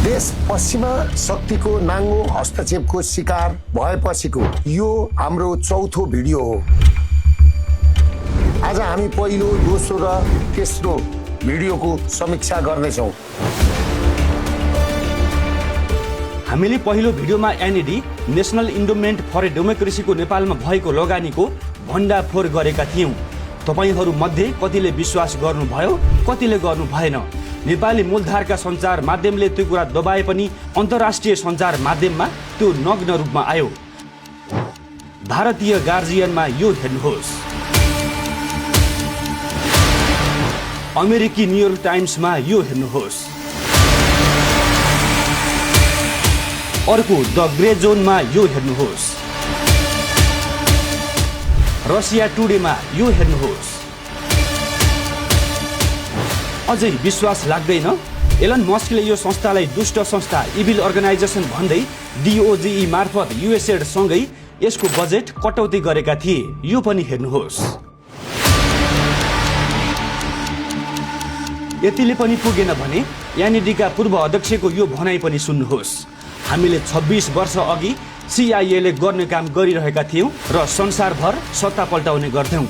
देश पश्चिमा शक्तिको नाङ्गो हस्तक्षेपको शिकार भएपछिको यो हाम्रो चौथो भिडियो हो। आज हामी पहिलो, दोस्रो र तेस्रो भिडियोको समीक्षा गर्नेछौँ। हामीले पहिलो भिडियोमा एनईडी नेशनल इन्डोमेन्ट फर डेमोक्रेसीको नेपालमा भएको लगानीको भण्डाफोर गरेका थियौँ। तपाईहरू मध्ये कतिले विश्वास गर्नुभयो, कतिले गर्नु भएन। नेपाली मूलधारका सञ्चार माध्यमले त्यो कुरा दबाए पनि अन्तर्राष्ट्रिय सञ्चार माध्यममा त्यो नग्न रूपमा आयो। भारतीय गार्जियनमा यो हेर्नुहोस्, अमेरिकी न्युयोर्क टाइम्समा यो हेर्नुहोस्, अर्को द ग्रे जोनमा यो हेर्नुहोस्, रसिया टुडेमा यो हेर्नुहोस्। अझै विश्वास लाग्दैन? एलन मस्कले यो संस्थालाई दुष्ट संस्था, इभिल अर्गनाइजेसन भन्दै डिओजिई मार्फत युएसएड सँगै यसको बजेट कटौती गरेका थिए। यो पनि हेर्नुहोस्। यतिले पनि पुगेन भने एनईडीका पूर्व अध्यक्षको यो भनाइ पनि सुन्नुहोस्। हामीले 26 वर्ष अघि सिआइएले गर्ने काम गरिरहेका थियौँ र संसारभर सत्ता पल्टाउने गर्थ्यौँ।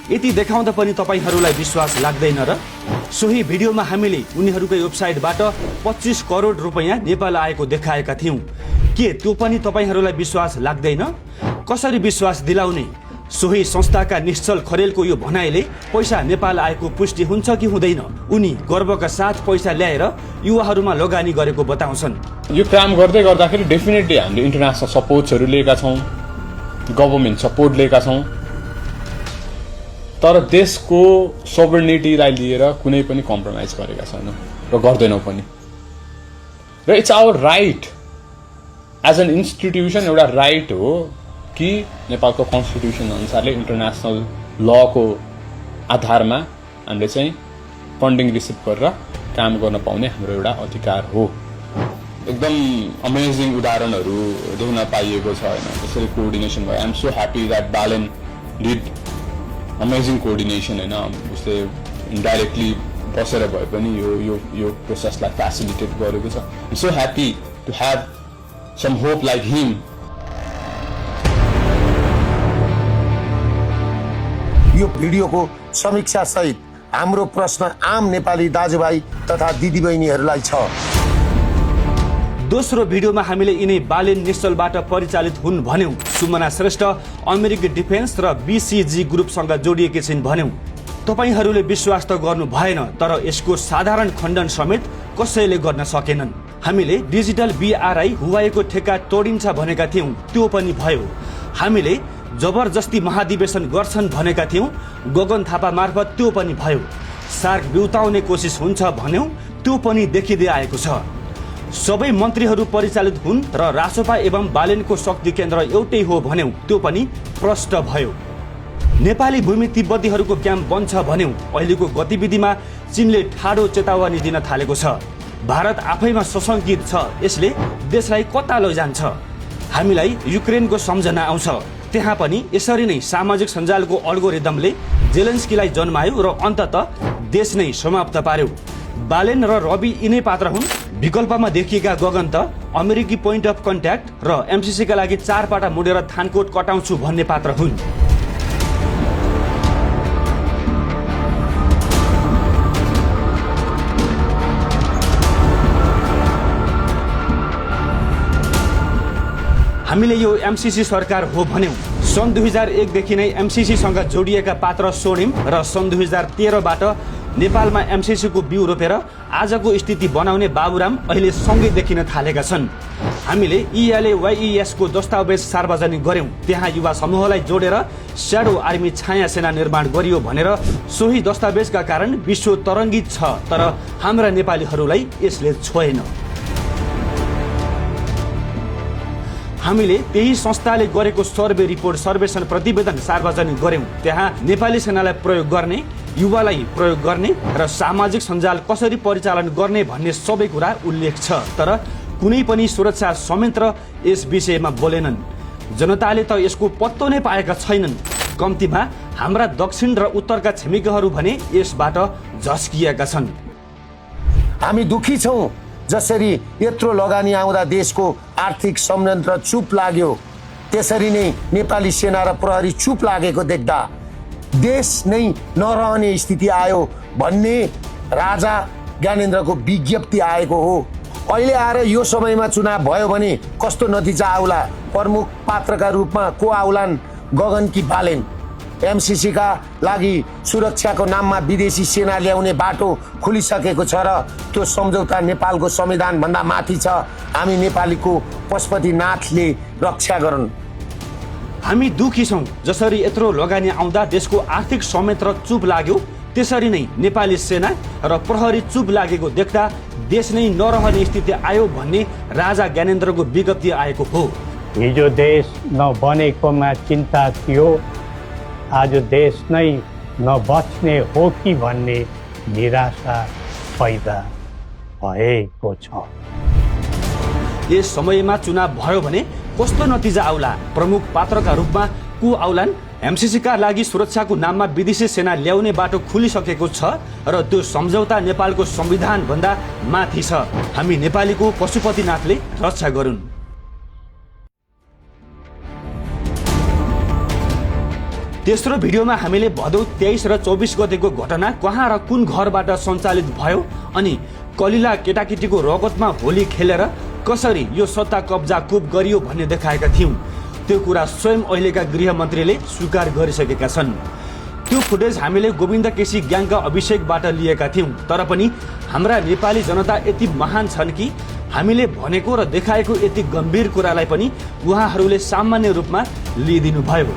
यति देखाउँदा पनि तपाईहरूलाई विश्वास लाग्दैन र? सोही भिडियोमा हामीले उनीहरूकै वेबसाइटबाट 25 करोड रुपैयाँ नेपाल आएको देखाएका थियौँ। के त्यो पनि तपाईहरूलाई विश्वास लाग्दैन? कसरी विश्वास दिलाउने? सोही संस्थाका निश्चल खरेलको यो भनाइले पैसा नेपाल आएको पुष्टि हुन्छ कि हुँदैन? उनी गर्वका साथ पैसा ल्याएर युवाहरूमा लगानी गरेको बताउँछन्। यो काम गर्दै गर्दाखेरि डेफिनेटली हामीले इन्टरनेसनल सपोर्ट्सहरू लिएका छौँ, गभर्मेन्ट सपोर्ट लिएका छौँ, तर देशको सोभरेनिटीलाई लिएर कुनै पनि कम्प्रोमाइज गरेका छैनौँ र गर्दैनौँ पनि। र it's our right as an institution, एउटा राइट हो कि नेपालको कन्स्टिट्युसन अनुसारले इन्टरनेसनल लको आधारमा हामीले चाहिँ फन्डिङ रिसिभ गरेर काम गर्न पाउने हाम्रो एउटा अधिकार हो। एकदम अमेजिङ उदाहरणहरू देख्न पाइएको छ होइन, त्यसरी कोअर्डिनेसन भयो। I'm so happy that Balen did amazing coordination होइन। उसले इन्डाइरेक्टली बसेर भए पनि यो प्रोसेसलाई फेसिलिटेट गरेको छ। I'm so happy to have some hope like him. यो भिडियोको समीक्षा सहित हाम्रो प्रश्न आम नेपाली दाजुभाइ तथा दिदीबहिनीहरूलाई छ। दोस्रो भिडियोमा हामीले यिनै बालेन निश्चलबाट परिचालित हुन् भन्यौं। सुमना श्रेष्ठ अमेरिकी डिफेन्स र बीसीजी ग्रुपसँग जोडिएकी छिन् भन्यौं। तपाईहरूले विश्वास त गर्नु भएन, तर यसको साधारण खण्डन समेत कसैले गर्न सकेनन्। हामीले डिजिटल बीआरआई हुवाईको ठेक्का तोडिन्छ भनेका थियौं, त्यो पनि भयो। हामीले जबरजस्ती महाधिवेशन गर्छन् भनेका थियौं, गगन थापा मार्फत त्यो पनि भयो। सार्क बिउताउने कोसिस हुन्छ भन्यौं, त्यो पनि देखिँदै आएको छ। सबै मन्त्रीहरू परिचालित हुन् र रासोपा एवं बालेनको शक्ति केन्द्र एउटै हो भन्यौं, त्यो पनि प्रष्ट भयो। नेपाली भूमि तिब्बतीहरूको क्याम्प बन्छ भन्यौं, अहिलेको गतिविधिमा चीनले ठाडो चेतावनी दिन थालेको छ। भारत आफैमा सशङ्कित छ, यसले देशलाई कता लैजान्छ? हामीलाई युक्रेनको सम्झना आउँछ। त्यहाँ पनि यसरी नै सामाजिक सञ्जालको अल्गोरिदमले जेलेन्स्कीलाई जन्मायो र अन्ततः देश नै समाप्त पार्यो। बालेन र रवि यिनै पात्र हुन्। विकल्पमा देखिएका गगन त अमेरिकी पोइन्ट अफ कन्ट्याक्ट र एमसीसीका लागि 4 पाटा मुडेर थानकोट कटाउँछु भन्ने पात्र हुन्। हामीले यो एमसीसी सरकार हो भन्यौं। सन् 2001 देखि नै एमसीसीसँग जोडिएका पात्र स्वर्णिम र सन् 2013बाट नेपालमा एमसीसीको बिउ रोपेर आजको स्थिति बनाउने बाबुराम अहिले सँगै देखिन थालेका छन्। हामीले ELAYES को दस्तावेज सार्वजनिक गर्यौं। त्यहाँ युवा समूहलाई जोडेर स्याडो आर्मी छाया सेना निर्माण गरियो भनेर सोही दस्तावेजका कारण विश्व तरङ्गित छ, तर हाम्रा नेपालीहरूलाई यसले छोएन। हामीले त्यही संस्थाले गरेको सर्वे रिपोर्ट, सर्वेक्षण प्रतिवेदन सार्वजनिक गर्यौं। त्यहाँ नेपाली सेनालाई प्रयोग गर्ने, युवालाई प्रयोग गर्ने र सामाजिक सञ्जाल कसरी परिचालन गर्ने भन्ने सबै कुरा उल्लेख छ, तर कुनै पनि सुरक्षा संयन्त्र यस विषयमा बोलेनन्। जनताले त यसको पत्तो नै पाएका छैनन्। कम्तीमा हाम्रा दक्षिण र उत्तरका छिमेकीहरू भने यसबाट झस्किएका छन्। हामी दुखी छौँ जसरी यत्रो लगानी आउँदा देशको आर्थिक संयन्त्र चुप लाग्यो, त्यसरी नै नेपाली सेना र प्रहरी चुप लागेको देख्दा देश नै नरहने स्थिति आयो भन्ने राजा ज्ञानेन्द्रको विज्ञप्ति आएको हो। अहिले आएर यो समयमा चुनाव भयो भने कस्तो नतिजा आउला? प्रमुख पात्रका रूपमा को आउलान्? गगन कि बालेन? एमसीसी का लागि सुरक्षाको नाममा विदेशी सेना ल्याउने बाटो खुलिसकेको छ र त्यो सम्झौता नेपालको संविधान भन्दा माथि छ। हामी नेपालीको पशुपतिनाथले रक्षा गरून्। हामी दुखी छौँ। जसरी यत्रो लगानी आउँदा देशको आर्थिक संयन्त्र चुप लाग्यो, त्यसरी नै नेपाली सेना र प्रहरी चुप लागेको देख्दा देश नै नरहने स्थिति आयो भन्ने राजा ज्ञानेन्द्रको विज्ञप्ति आएको हो। हिजो देश नबनेकोमा चिन्ता थियो, आज देश नै नबच्ने हो कि भन्ने निराशा पैदा भएको छ। यस समयमा चुनाव भयो भने कस्तो नतिजा आउला? प्रमुख पात्रका रूपमा को आउलान्? एमसीसी का लागि सुरक्षाको नाममा विदेशी सेना ल्याउने बाटो खुलिसकेको छ र त्यो सम्झौता नेपालको संविधान भन्दा माथि छ। हामी नेपालीको पशुपतिनाथले रक्षा गरून्। तेस्रो भिडियोमा हामीले भदौ 23 र 24 गतेको घटना कहाँ र कुन घरबाट सञ्चालित भयो अनि कलिला केटाकेटीको रगतमा होली खेलेर कसरी यो सत्ता कब्जा कुप गरियो भन्ने देखाएका थियौं। त्यो कुरा स्वयं अहिलेका गृहमन्त्रीले स्वीकार गरिसकेका छन्। त्यो फुटेज हामीले गोविन्द केसी ग्याङका अभिषेकबाट लिएका थियौं। तर पनि हाम्रा नेपाली जनता यति महान छन् कि हामीले भनेको र देखाएको यति गम्भीर कुरालाई पनि उहाँहरूले सामान्य रूपमा लिइदिनु भयो।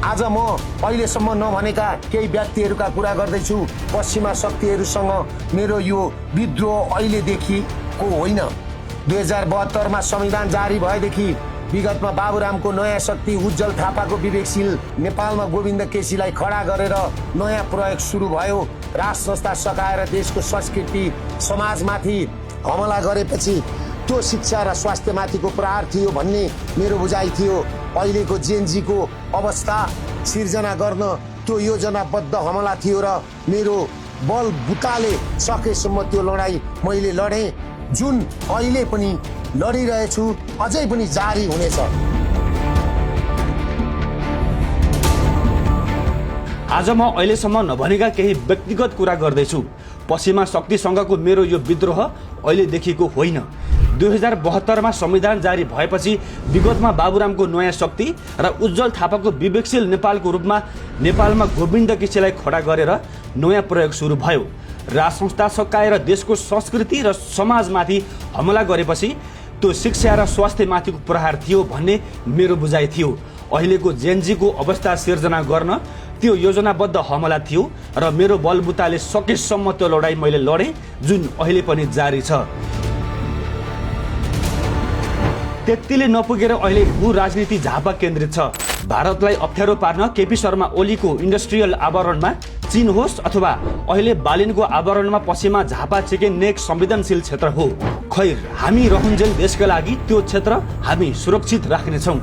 आज म अहिलेसम्म नभनेका केही व्यक्तिहरूका कुरा गर्दैछु। पश्चिमा शक्तिहरूसँग मेरो यो विद्रोह अहिलेदेखिको होइन। 2072 मा संविधान जारी भएदेखि विगतमा बाबुरामको नयाँ शक्ति, उज्जवल थापाको विवेकशील, नेपालमा गोविन्द केसीलाई खडा गरेर नयाँ प्रयोग सुरु भयो। राज संस्था सकाएर देशको संस्कृति समाजमाथि हमला गरेपछि त्यो शिक्षा र स्वास्थ्यमाथिको प्रहार थियो भन्ने मेरो बुझाइ थियो। अहिलेको जेनजीको अवस्था सिर्जना गर्न त्यो योजनाबद्ध हमला थियो र मेरो बल बुताले सकेसम्म त्यो लडाई मैले लडेँ, जुन अहिले पनि लडिरहेछु, अझै पनि जारी हुनेछ। आज म अहिलेसम्म नभनेका केही व्यक्तिगत कुरा गर्दैछु। पश्चिमा शक्तिसँगको मेरो यो विद्रोह अहिलेदेखिको होइन। 2072 मा संविधान जारी भएपछि विगतमा बाबुरामको नयाँ शक्ति र उज्जवल थापाको विवेकशील नेपालको रूपमा नेपालमा गोविन्द केसीलाई खडा गरेर नयाँ प्रयोग सुरु भयो। राज संस्था सकाएर देशको संस्कृति र समाजमाथि हमला गरेपछि त्यो शिक्षा र स्वास्थ्यमाथिको प्रहार थियो भन्ने मेरो बुझाइ थियो। अहिलेको जेनजीको अवस्था सिर्जना गर्न त्यो योजनाबद्ध हमला थियो र मेरो बलबुताले सकेसम्म त्यो लडाई मैले लडेँ, जुन अहिले पनि जारी छ। त्यतिले नपुगेर अहिले भू राजनीति झापा केन्द्रित छ। भारतलाई अप्ठ्यारो पार्न केपी शर्मा ओलीको इन्डस्ट्रियल आवरणमा चीन होस् अथवा अहिले बालिनको आवरणमा पश्चिमा झापा चिकेन नेक संवेदनशील क्षेत्र हो। खैर, हामी रहन्जेल देशका लागि त्यो क्षेत्र हामी सुरक्षित राख्नेछौँ।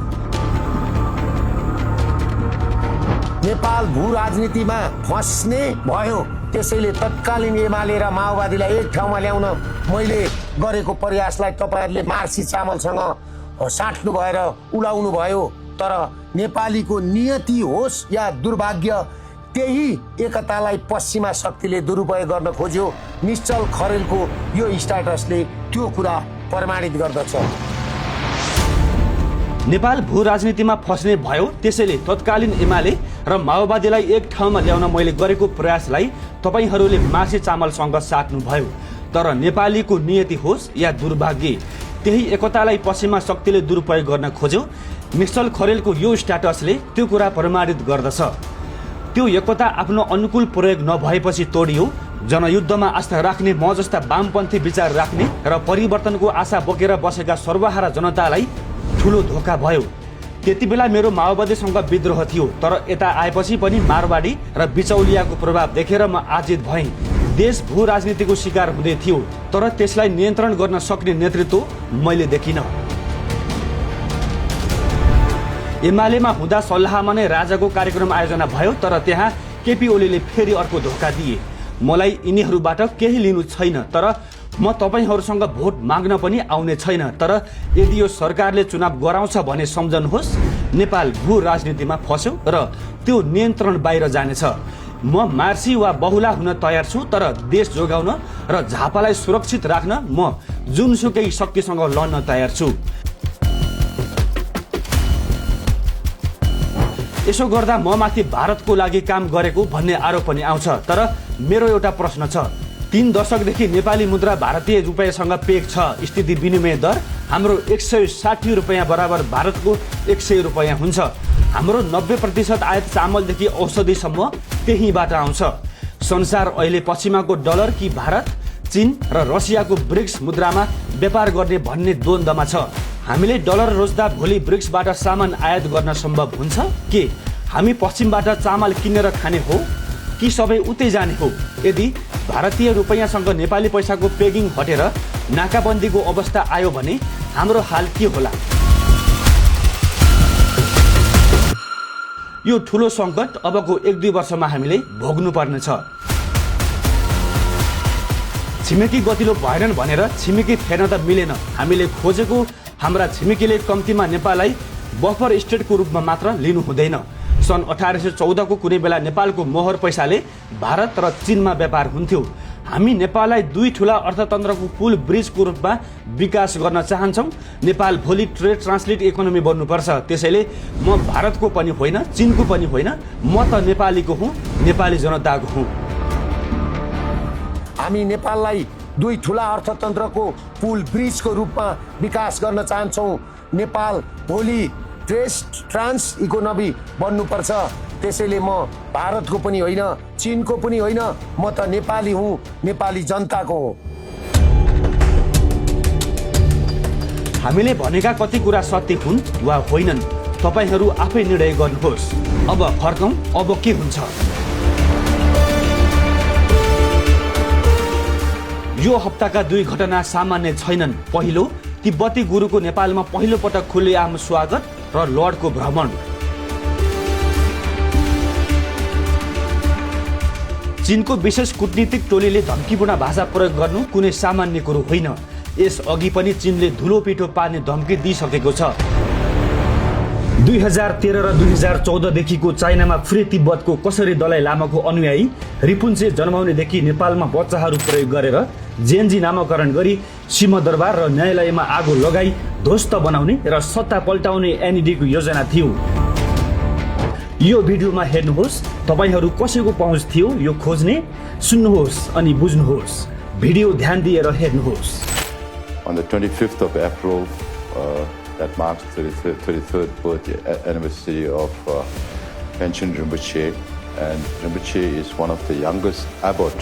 नेपाल भू राजनीतिमा फस्ने भयो, त्यसैले तत्कालीन एमाले र माओवादीलाई एक ठाउँमा ल्याउन मैले गरेको प्रयासलाई तपाईहरुले मार्सी चामलसँग साट्नु भएर उडाउनु भयो। तर नेपालीको नियति होस् या दुर्भाग्य, त्यही एकतालाई पश्चिमा शक्तिले दुरुपयोग गर्न खोज्यो। निश्चल खरेलको यो स्ट्याटसले त्यो कुरा प्रमाणित गर्दछ। नेपाल भू राजनीतिमा फस्ने भयो, त्यसैले तत्कालीन एमाले र माओवादीलाई एक ठाउँमा ल्याउन मैले गरेको प्रयासलाई तपाईहरूले मार्सी चामलसँग साट्नु भयो। तर नेपालीको नियति होस् या दुर्भाग्य, त्यही एकतालाई पश्चिमा शक्तिले दुरुपयोग गर्न खोज्यो। निश्चल खरेलको यो स्ट्याटसले त्यो कुरा प्रमाणित गर्दछ। त्यो एकता आफ्नो अनुकूल प्रयोग नभएपछि तोडियो। जनयुद्धमा आस्था राख्ने, म जस्ता वामपन्थी विचार राख्ने र परिवर्तनको आशा बोकेर बसेका सर्वहारा जनतालाई ठुलो धोका भयो। त्यति बेला मेरो माओवादीसँग विद्रोह थियो, तर यता आएपछि पनि मारवाडी र बिचौलियाको प्रभाव देखेर म आजित भएँ। देश भू राजनीतिको शिकार हुँदै थियो, तर त्यसलाई नियन्त्रण गर्न सक्ने नेतृत्व मैले देखिनँ। एमालेमा हुँदा सल्लाहमा नै राजाको कार्यक्रम आयोजना भयो, तर त्यहाँ केपी ओलीले फेरि अर्को धोका दिए। मलाई यिनीहरूबाट केही लिनु छैन, तर म तपाईहरूसँग भोट माग्न पनि आउने छैन, तर यदि यो सरकारले चुनाव गराउँछ भने सम्झनुहोस् नेपाल भू राजनीतिमा फस्यो र त्यो नियन्त्रण बाहिर जानेछ। म मार्सी वा बहुला हुन तयार छु, तर देश जोगाउन र झापालाई सुरक्षित राख्न म जुनसुकै शक्तिसँग लड्न तयार छु। यसो गर्दा म माथि भारतको लागि काम गरेको भन्ने आरोप पनि आउँछ। तर मेरो एउटा प्रश्न छ, 3 दशकदेखि नेपाली मुद्रा भारतीय रुपैयाँसँग पेग छ। स्थिति विनिमय दर हाम्रो 160 रुपैयाँ बराबर भारतको 100 रुपैयाँ हुन्छ। हाम्रो 90% आयात चामलदेखि औषधिसम्म त्यहीँबाट आउँछ। संसार अहिले पश्चिमाको डलर कि भारत, चीन र रसियाको ब्रिक्स मुद्रामा व्यापार गर्ने भन्ने द्वन्द्वमा छ। हामीले डलर रोज्दा भोलि ब्रिक्सबाट सामान आयात गर्न सम्भव हुन्छ के? हामी पश्चिमबाट चामल किनेर खाने हो कि सबै उतै जाने हो? यदि भारतीय रुपैयाँसँग नेपाली पैसाको पेगिङ हटेर नाकाबन्दीको अवस्था आयो भने हाम्रो हाल के होला? यो ठुलो सङ्कट अबको 1-2 वर्षमा हामीले भोग्नु पर्नेछ। छिमेकी गतिलो भएनन् भनेर छिमेकी फेर्न त मिलेन। हामीले खोजेको हाम्रा छिमेकीले कम्तीमा नेपाललाई बफर स्टेटको रूपमा मात्र लिनु हुँदैन। सन् 1814 को कुनै बेला नेपालको मोहर पैसाले भारत र चीनमा व्यापार हुन्थ्यो। हामी नेपाललाई 2 ठुला अर्थतन्त्रको पुल ब्रिजको रूपमा विकास गर्न चाहन्छौँ। नेपाल भोलि ट्रेड ट्रान्सलेट इकोनोमी बन्नुपर्छ। त्यसैले म भारतको पनि होइन, चीनको पनि होइन, म त नेपालीको हुँ, नेपाली जनताको हुँ। हामी नेपाललाई 2 ठुला अर्थतन्त्रको पुल ब्रिजको रूपमा विकास गर्न चाहन्छौँ। नेपाल भोलि ट्रान्स इकोनोमी बन्नुपर्छ। त्यसैले म भारतको पनि होइन, चीनको पनि होइन, म त नेपाली हुँ, नेपाली जनताको हुँ। हामीले भनेका कति कुरा सत्य हुन् वा होइनन्, तपाईहरू आफै निर्णय गर्नुहोस्। अब फर्कौं, अब के हुन्छ? यो हप्ताका 2 घटना सामान्य छैनन्। पहिलो, तिब्बती गुरुको नेपालमा पहिलो पटक खुलेआम स्वागत र लर्डको भ्रमण। चीनको विशेष कूटनीतिक टोलीले धम्कीपूर्ण भाषा प्रयोग गर्नु कुनै सामान्य कुरो होइन। यस अघि पनि चीनले धुलो पिठो पार्ने धम्की दिइसकेको छ। 2013 र 2014 देखिको चाइनामा फ्री तिब्बतको कसरी दलाई लामाको अनुयायी रिपुन्चे जन्माउनेदेखि नेपालमा बच्चाहरू प्रयोग गरेर जेनजी नामकरण गरी सिंहदरबार र न्यायालयमा आगो लगाई ध्वस्त बनाउने र सत्ता पल्टाउने एनइडीको योजना थियो। यो भिडियोमा हेर्नुहोस्, तपाईहरू कसैको पहुँच थियो यो खोज्ने, सुन्नुहोस् अनि बुझ्नुहोस्। भिडियो ध्यान दिएर हेर्नुहोस्। On the 25th of April, that marks the 33rd birthday anniversary of Panchen Rinpoche, and Rinpoche is one of the youngest abbot.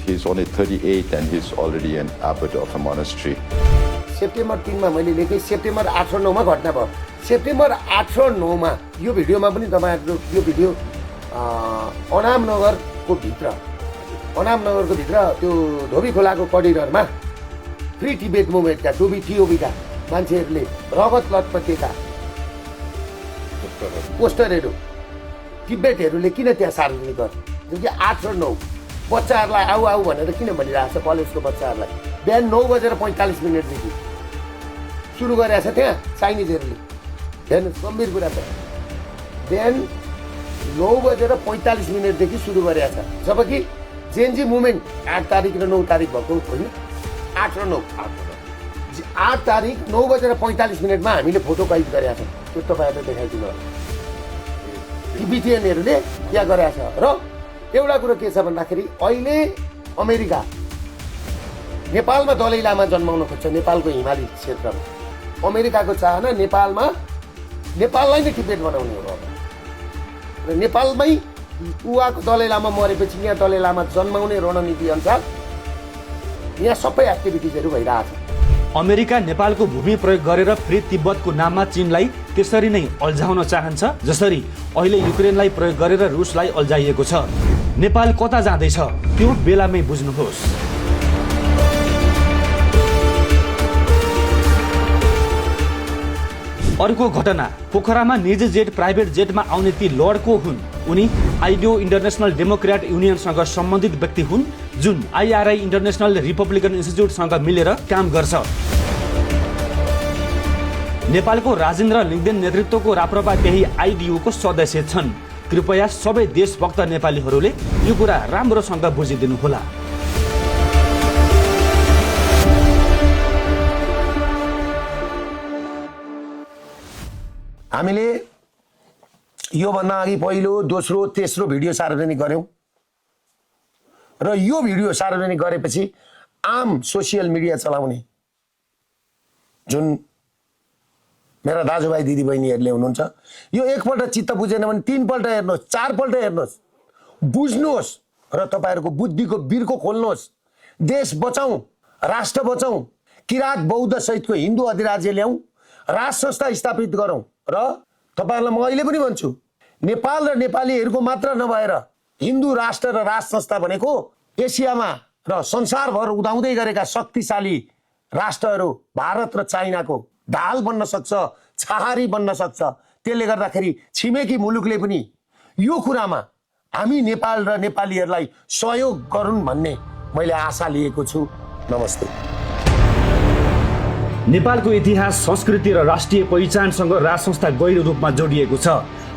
He's only 38 and he's already an abbot of a monastery. September 3 मा मैले लेखेँ, September 8 र 9 मा घटना भयो। September 8 र 9 मा यो भिडियोमा पनि तपाईहरुको यो भिडियो अनामनगरको भित्र त्यो धोबी खोलाको करिडोरमा फ्री टिबेट मुभमेन्टका टिओबीका मान्छेहरूले रगत लटपटेका पोस्टरहरू टिबेटहरूले किन त्यहाँ सार्वजनिक गरे? जबकि 8 र 9 बच्चाहरूलाई आऊ आऊ भनेर किन भनिरहेको छ? कलेजको बच्चाहरूलाई बिहान 9:45 देखि सुरु गरेको छ त्यहाँ चाइनिजहरूले। हेर्नुहोस्, गम्भीर कुरा छ। बिहान 9:45 देखि सुरु गरेको छ। जबकि जेनजी मुभमेन्ट 8 तारिक र 9 तारिक भएको होइन, 8 र 9 8 तारिक 9:45 हामीले फोटो कैद गरेका छौँ। त्यो तपाईँहरूले देखाइदिनु होला। टिबिटियनहरूले क्या गरेका छ। र एउटा कुरो के छ भन्दाखेरि अहिले अमेरिका नेपालमा दलाई लामा जन्माउन खोज्छ। नेपालको हिमाली क्षेत्रमा अमेरिकाको चाहना नेपाललाई नै टिबेट बनाउने हो। र नेपालमै उहाँको दलाई लामा मरेपछि यहाँ दलाई लामा जन्माउने रणनीति अनुसार यहाँ सबै एक्टिभिटिजहरू भइरहेछ। अमेरिका नेपालको भूमि प्रयोग गरेर फ्री तिब्बतको नाममा चीनलाई त्यसरी नै अल्झाउन चाहन्छ जसरी अहिले युक्रेनलाई प्रयोग गरेर रुसलाई अल्झाइएको छ। नेपाल कता जाँदैछ त्यो बेलामै बुझ्नुहोस्। अर्को घटना, पोखरामा निजी जेट प्राइभेट जेटमा आउने ती लर्ड को हुन्? उनी आइडियो इन्टरनेसनल डेमोक्रेट युनियनसँग सम्बन्धित व्यक्ति हुन् जुन IRI इन्टरनेसनल रिपब्लिकन इन्स्टिच्युटसँग मिलेर काम गर्छ। नेपालको राजेन्द्र लिङ्गदेन नेतृत्वको राप्रपा त्यही आइडिओको सदस्य छन्। कृपया सबै देशभक्त नेपालीहरूले यो कुरा राम्रोसँग बुझिदिनुहोला। हामीले योभन्दा अघि पहिलो दोस्रो तेस्रो भिडियो सार्वजनिक गर्यौं र यो भिडियो सार्वजनिक गरेपछि आम सोसियल मिडिया चलाउने जुन मेरा दाजुभाइ दिदीबहिनीहरूले हुनुहुन्छ, यो एकपल्ट चित्त बुझेन भने 3 पल्ट हेर्नुहोस्, 4 पल्ट हेर्नुहोस्, बुझ्नुहोस् र तपाईहरुको बुद्धिको बिर्को खोल्नुहोस्। देश बचाऊ, राष्ट्र बचाऊ, किरात बौद्ध सहितको हिन्दू अधिराज्य ल्याऊ, राज संस्था स्थापित गरौं र तपाईहरुलाई म अहिले पनि भन्छु, नेपाल र नेपालीहरुको मात्र नभएर हिन्दू राष्ट्र र राज संस्था भनेको एसियामा र संसारभर उदाउँदै गरेका शक्तिशाली राष्ट्रहरू भारत र चाइनाको ढाल बन्न सक्छ, छहारी बन्न सक्छ। त्यसले गर्दाखेरि छिमेकी मुलुकले पनि यो कुरामा हामी नेपाल र नेपालीहरूलाई सहयोग गरून् भन्ने मैले आशा लिएको छु। नमस्ते। नेपालको इतिहास, संस्कृति र राष्ट्रिय पहिचानसँग राज संस्था गहिरो रूपमा जोडिएको छ।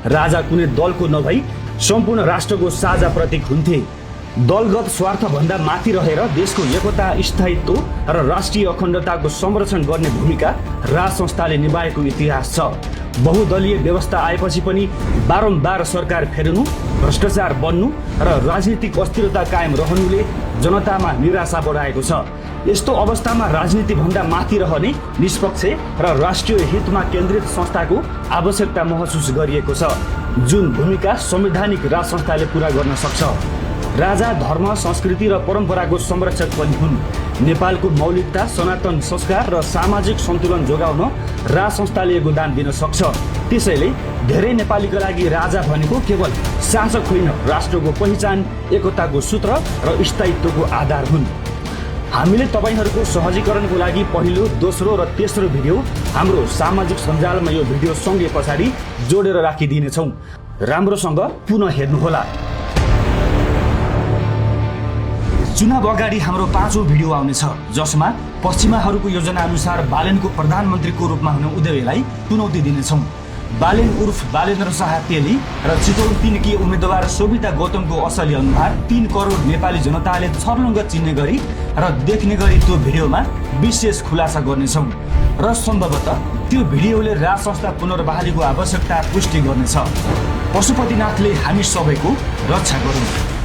राजा कुनै दलको नभई सम्पूर्ण राष्ट्रको साझा प्रतीक हुन्थे। दलगत स्वार्थ भन्दा माथि रहेर देशको एकता, स्थायित्व र राष्ट्रिय अखण्डताको संरक्षण गर्ने भूमिका राज संस्थाले निभाएको इतिहास छ। बहुदलीय व्यवस्था आएपछि पनि बारम्बार सरकार फेर्नु, भ्रष्टाचार बन्नु र राजनीतिक अस्थिरता कायम रहनुले जनतामा निराशा बढाएको छ। यस्तो अवस्थामा राजनीति भन्दा माथि रहने निष्पक्ष र राष्ट्रिय हितमा केन्द्रित संस्थाको आवश्यकता महसुस गरिएको छ, जुन भूमिका संवैधानिक राज संस्थाले पूरा गर्न सक्छ। राजा धर्म, संस्कृति र परम्पराको संरक्षक पनि हुन्। नेपालको मौलिकता, सनातन संस्कार र सामाजिक सन्तुलन जोगाउन राज संस्थाले योगदान दिन सक्छ। त्यसैले धेरै नेपालीका लागि राजा भनेको केवल शासक होइन, राष्ट्रको पहिचान, एकताको सूत्र र स्थायित्वको आधार हुन्। हामीले तपाईहरुको सहजीकरणको लागि पहिलो, दोस्रो र तेस्रो भिडियो हाम्रो सामाजिक सञ्जालमा यो भिडियो सँगै पछाडि जोडेर राखिदिनेछौँ। राम्रोसँग पुनः हेर्नुहोला। चुनाव अगाडि हाम्रो 5औं भिडियो आउनेछ, जसमा पश्चिमाहरूको योजना अनुसार बालेनको प्रधानमन्त्रीको रूपमा हुने उदयलाई चुनौती दिनेछौँ। बालेन उर्फ बालेन्द्र शाह तेली र चितवन 3 की उम्मेदवार सोभिता गौतमको असली अनुहार 3 करोड नेपाली जनताले छर्लङ्ग चिन्ने गरी र देख्ने गरी त्यो भिडियोमा विशेष खुलासा गर्नेछौँ र सम्भवतः त्यो भिडियोले राज संस्था पुनर्बहालीको आवश्यकता पुष्टि गर्नेछ। पशुपतिनाथले हामी सबैको रक्षा गरून्।